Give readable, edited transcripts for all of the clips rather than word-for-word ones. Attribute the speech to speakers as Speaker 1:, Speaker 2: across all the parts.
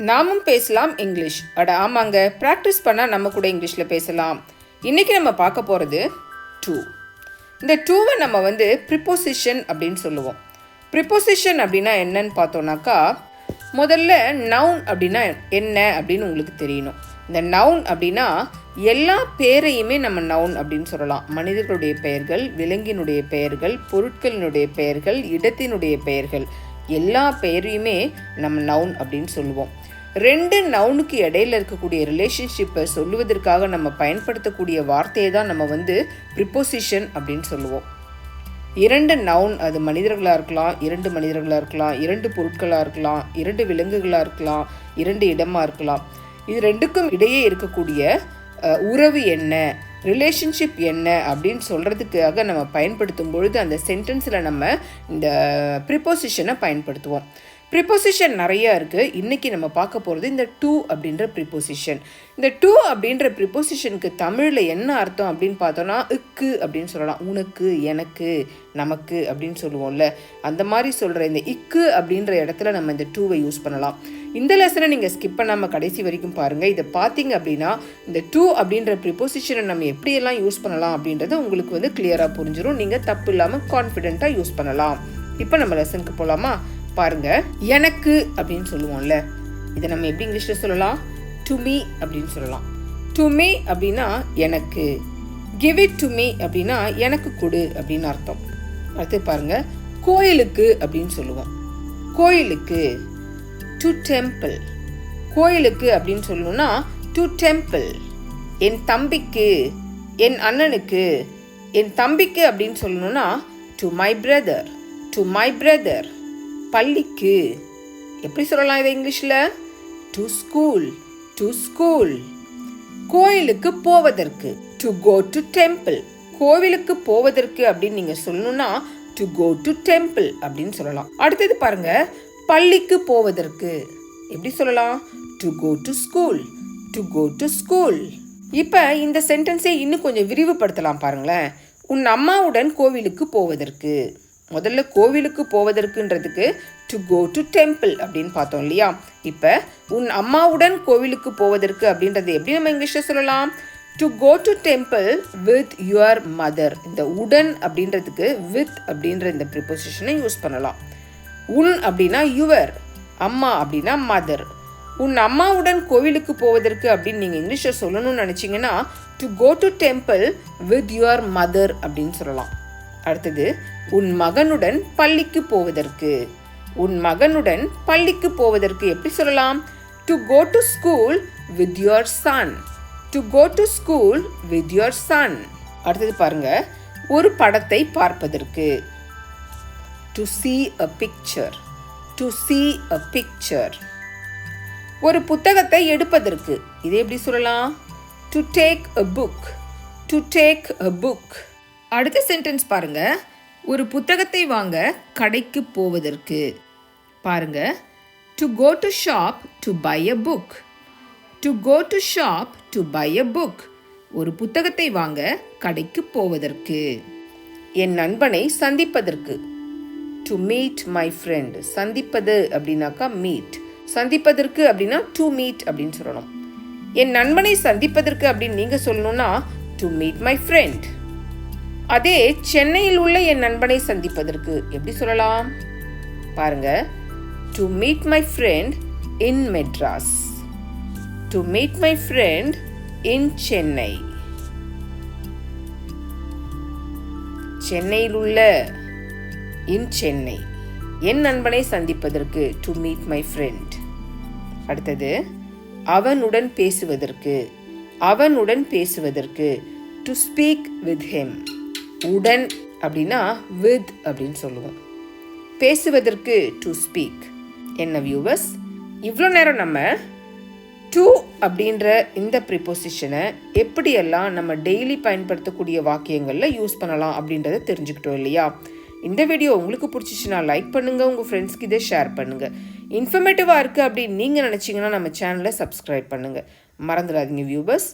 Speaker 1: நாமும் பேசலாம் இங்கிலீஷ். ஆமாங்க, ப்ராக்டிஸ் பண்ணால் நம்ம கூட இங்கிலீஷில் பேசலாம். இன்றைக்கி நம்ம பார்க்க போகிறது டூ. இந்த டூவை நம்ம ப்ரிப்போசிஷன் அப்படின்னு சொல்லுவோம். ப்ரிப்போசிஷன் அப்படின்னா என்னன்னு பார்த்தோன்னாக்கா, முதல்ல நவுன் அப்படின்னா என்ன அப்படின்னு உங்களுக்கு தெரியணும். இந்த நவுன் அப்படின்னா எல்லா பேரையுமே நம்ம நவுன் அப்படின்னு சொல்லலாம். மனிதர்களுடைய பெயர்கள், விலங்கினுடைய பெயர்கள், பொருட்களினுடைய பெயர்கள், இடத்தினுடைய பெயர்கள், எல்லா பெயரையுமே நம்ம நவுன் அப்படின்னு சொல்லுவோம். ரெண்டு நவுனுக்கு இடையில இருக்கக்கூடிய ரிலேஷன்ஷிப்பை சொல்லுவதற்காக நம்ம பயன்படுத்தக்கூடிய வார்த்தையை தான் நம்ம ப்ரிப்போசிஷன் அப்படின்னு சொல்லுவோம். இரண்டு நவுன், அது மனிதர்களாக இருக்கலாம், இரண்டு மனிதர்களாக இருக்கலாம், இரண்டு பொருட்களாக இருக்கலாம், இரண்டு விலங்குகளாக இருக்கலாம், இரண்டு இடமாக இருக்கலாம். இது ரெண்டுக்கும் இடையே இருக்கக்கூடிய உறவு என்ன, ரிலேஷன்ஷிப் என்ன அப்படின்னு சொல்கிறதுக்காக நம்ம பயன்படுத்தும் பொழுது அந்த சென்டென்ஸில் நம்ம இந்த ப்ரிப்போசிஷனை பயன்படுத்துவோம். ப்ரிப்போசிஷன் நிறையா இருக்குது. இன்றைக்கி நம்ம பார்க்க போகிறது இந்த டூ அப்படின்ற ப்ரிப்போசிஷன். இந்த டூ அப்படின்ற ப்ரிப்போசிஷனுக்கு தமிழில் என்ன அர்த்தம் அப்படின்னு பார்த்தோன்னா, இக்கு அப்படின்னு சொல்லலாம். உனக்கு, எனக்கு, நமக்கு அப்படின்னு சொல்லுவோம்ல, அந்த மாதிரி சொல்கிற இந்த இக்கு அப்படின்ற இடத்துல நம்ம இந்த டூவை யூஸ் பண்ணலாம். இந்த லெசனை நீங்கள் ஸ்கிப் பண்ணாமல் கடைசி வரைக்கும் பாருங்கள். இதை பார்த்தீங்க அப்படின்னா இந்த டூ அப்படின்ற ப்ரிப்போசிஷனை நம்ம எப்படியெல்லாம் யூஸ் பண்ணலாம் அப்படின்றது உங்களுக்கு கிளியராக புரிஞ்சிடும். நீங்கள் தப்பு இல்லாமல் கான்ஃபிடென்ட்டாக யூஸ் பண்ணலாம். இப்போ நம்ம லெசனுக்கு போகலாமா? பாருங்க, எனக்கு அப்படின்னு சொல்லுவோம்ல, இதை நம்ம எப்படி இங்கிலீஷில் சொல்லலாம்? டு மீ அப்படின்னு சொல்லலாம். டு மீ அப்படின்னா எனக்கு, கிவ் இட் டு மீ அப்படின்னா எனக்கு கொடு அப்படின்னு அர்த்தம். அடுத்து பாருங்க, கோயிலுக்கு அப்படின்னு சொல்லுவோம். கோயிலுக்கு, டு டெம்பிள். கோயிலுக்கு அப்படின்னு சொல்லணும்னா டு டெம்பிள். என் தம்பிக்கு, என் அண்ணனுக்கு, என் தம்பிக்கு அப்படின்னு சொல்லணும்னா to my brother, to my brother. பள்ளிக்கு எப்படி சொல்லலாம் இதை இங்கிலீஷில்? To school, to school. கோயிலுக்கு போவதற்கு, டு கோ டு டெம்பிள். கோவிலுக்கு போவதற்கு அப்படின்னு நீங்கள் சொல்லணும்னா டு கோ டு டெம்பிள் அப்படின்னு சொல்லலாம். அடுத்தது பாருங்க, பள்ளிக்கு போவதற்கு எப்படி சொல்லலாம்? To go to school, to go to school. இப்போ இந்த சென்டென்ஸை இன்னும் கொஞ்சம் விரிவுபடுத்தலாம் பாருங்களேன். உன் அம்மாவுடன் கோவிலுக்கு போவதற்கு. முதல்ல கோவிலுக்கு போவதற்குன்றதுக்கு டு கோ டு டெம்பிள் அப்படின்னு பார்த்தோம் இல்லையா? இப்போ உன் அம்மாவுடன் கோவிலுக்கு போவதற்கு அப்படின்றது எப்படி நம்ம இங்கிலீஷில் சொல்லலாம்? To go to temple with your mother. இந்த உடன் அப்படின்றதுக்கு வித் அப்படின்ற இந்த ப்ரிப்போசிஷனை யூஸ் பண்ணலாம். உன் அப்படின்னா யுவர், அம்மா அப்படின்னா மதர். உன் அம்மாவுடன் கோவிலுக்கு போவதற்கு அப்படின்னு நீங்கள் இங்கிலீஷில் சொல்லணும்னு நினச்சிங்கன்னா to go to temple with your mother அப்படின்னு சொல்லலாம். அடுத்தது, உன் மகனுடன் பள்ளிக்கு போவதற்கு. உன் மகனுடன் பள்ளிக்கு போவதற்கு எப்படி சொல்லலாம்? To go to school with your son, to go to school with your son. அடுத்தது பாருங்க, ஒரு படத்தை பார்ப்பதற்கு. To see a picture, to see a picture. ஒரு புத்தகத்தை எடுப்பதற்கு இது எப்படி சொல்லலாம்? To take a book, to take a book. அடுத்த சென்டென்ஸ் பாருங்க, ஒரு புத்தகத்தை வாங்க கடைக்கு போவதற்கு. பாருங்க, to go to shop to buy a book, to go to shop to buy a book. ஒரு புத்தகத்தை வாங்க கடைக்கு போவதற்கு. என் நண்பனை சந்திப்பதற்கு. To meet my friend. சந்திப்பது அப்படின்னாக்கா மீட், சந்திப்பதற்கு அப்படின்னா டு மீட் அப்படின்னு சொல்லணும். என் நண்பனை சந்திப்பதற்கு அப்படின்னு நீங்கள் சொல்லணும்னா டு மீட் மை ஃப்ரெண்ட். அதே சென்னையில் உள்ள என் நண்பனை சந்திப்பதற்கு எப்படி சொல்லலாம்? பாருங்க, to meet my friend in Madras, to meet my friend இன் சென்னை. சென்னையில் உள்ள, இன் சென்னை. என் நண்பனை சந்திப்பதற்கு டு மீட் மை ஃப்ரெண்ட். அடுத்தது, அவனுடன் பேசுவதற்கு. அவனுடன் பேசுவதற்கு டு ஸ்பீக் வித் ஹிம். உடன் அப்படின்னா வித் அப்படின்னு சொல்லுவோம். பேசுவதற்கு டு ஸ்பீக். என்ன வியூவர்ஸ், இவ்வளோ நேரம் நம்ம டூ அப்படின்ற இந்த ப்ரிப்போசிஷனை எப்படியெல்லாம் நம்ம டெய்லி பயன்படுத்தக்கூடிய வாக்கியங்களில் யூஸ் பண்ணலாம் அப்படின்றத தெரிஞ்சுக்கிட்டோம் இல்லையா? இந்த வீடியோ உங்களுக்கு பிடிச்சிச்சுன்னா லைக் பண்ணுங்கள், உங்கள் ஃப்ரெண்ட்ஸ்க்கு இதை ஷேர் பண்ணுங்கள். இன்ஃபர்மேட்டிவாக இருக்குது அப்படின்னு நீங்கள் நினச்சிங்கன்னா நம்ம சேனலை சப்ஸ்கிரைப் பண்ணுங்கள். மறந்துடாதீங்க வியூவர்ஸ்,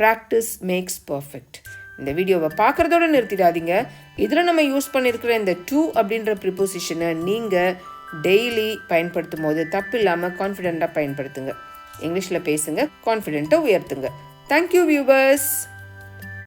Speaker 1: ப்ராக்டிஸ் மேக்ஸ் பர்ஃபெக்ட். இந்த வீடியோவை பார்க்குறதோடு நிறுத்திடாதீங்க. இதில் நம்ம யூஸ் பண்ணியிருக்கிற இந்த டூ அப்படின்ற ப்ரிப்போசிஷனை நீங்கள் டெய்லி பயன்படுத்தும் போது தப்பு இல்லாமல் கான்ஃபிடெண்ட்டாக பயன்படுத்துங்க. இங்கிலீஷில் பேசுங்க, கான்ஃபிடென்ட்டை உயர்த்துங்க. Thank you viewers.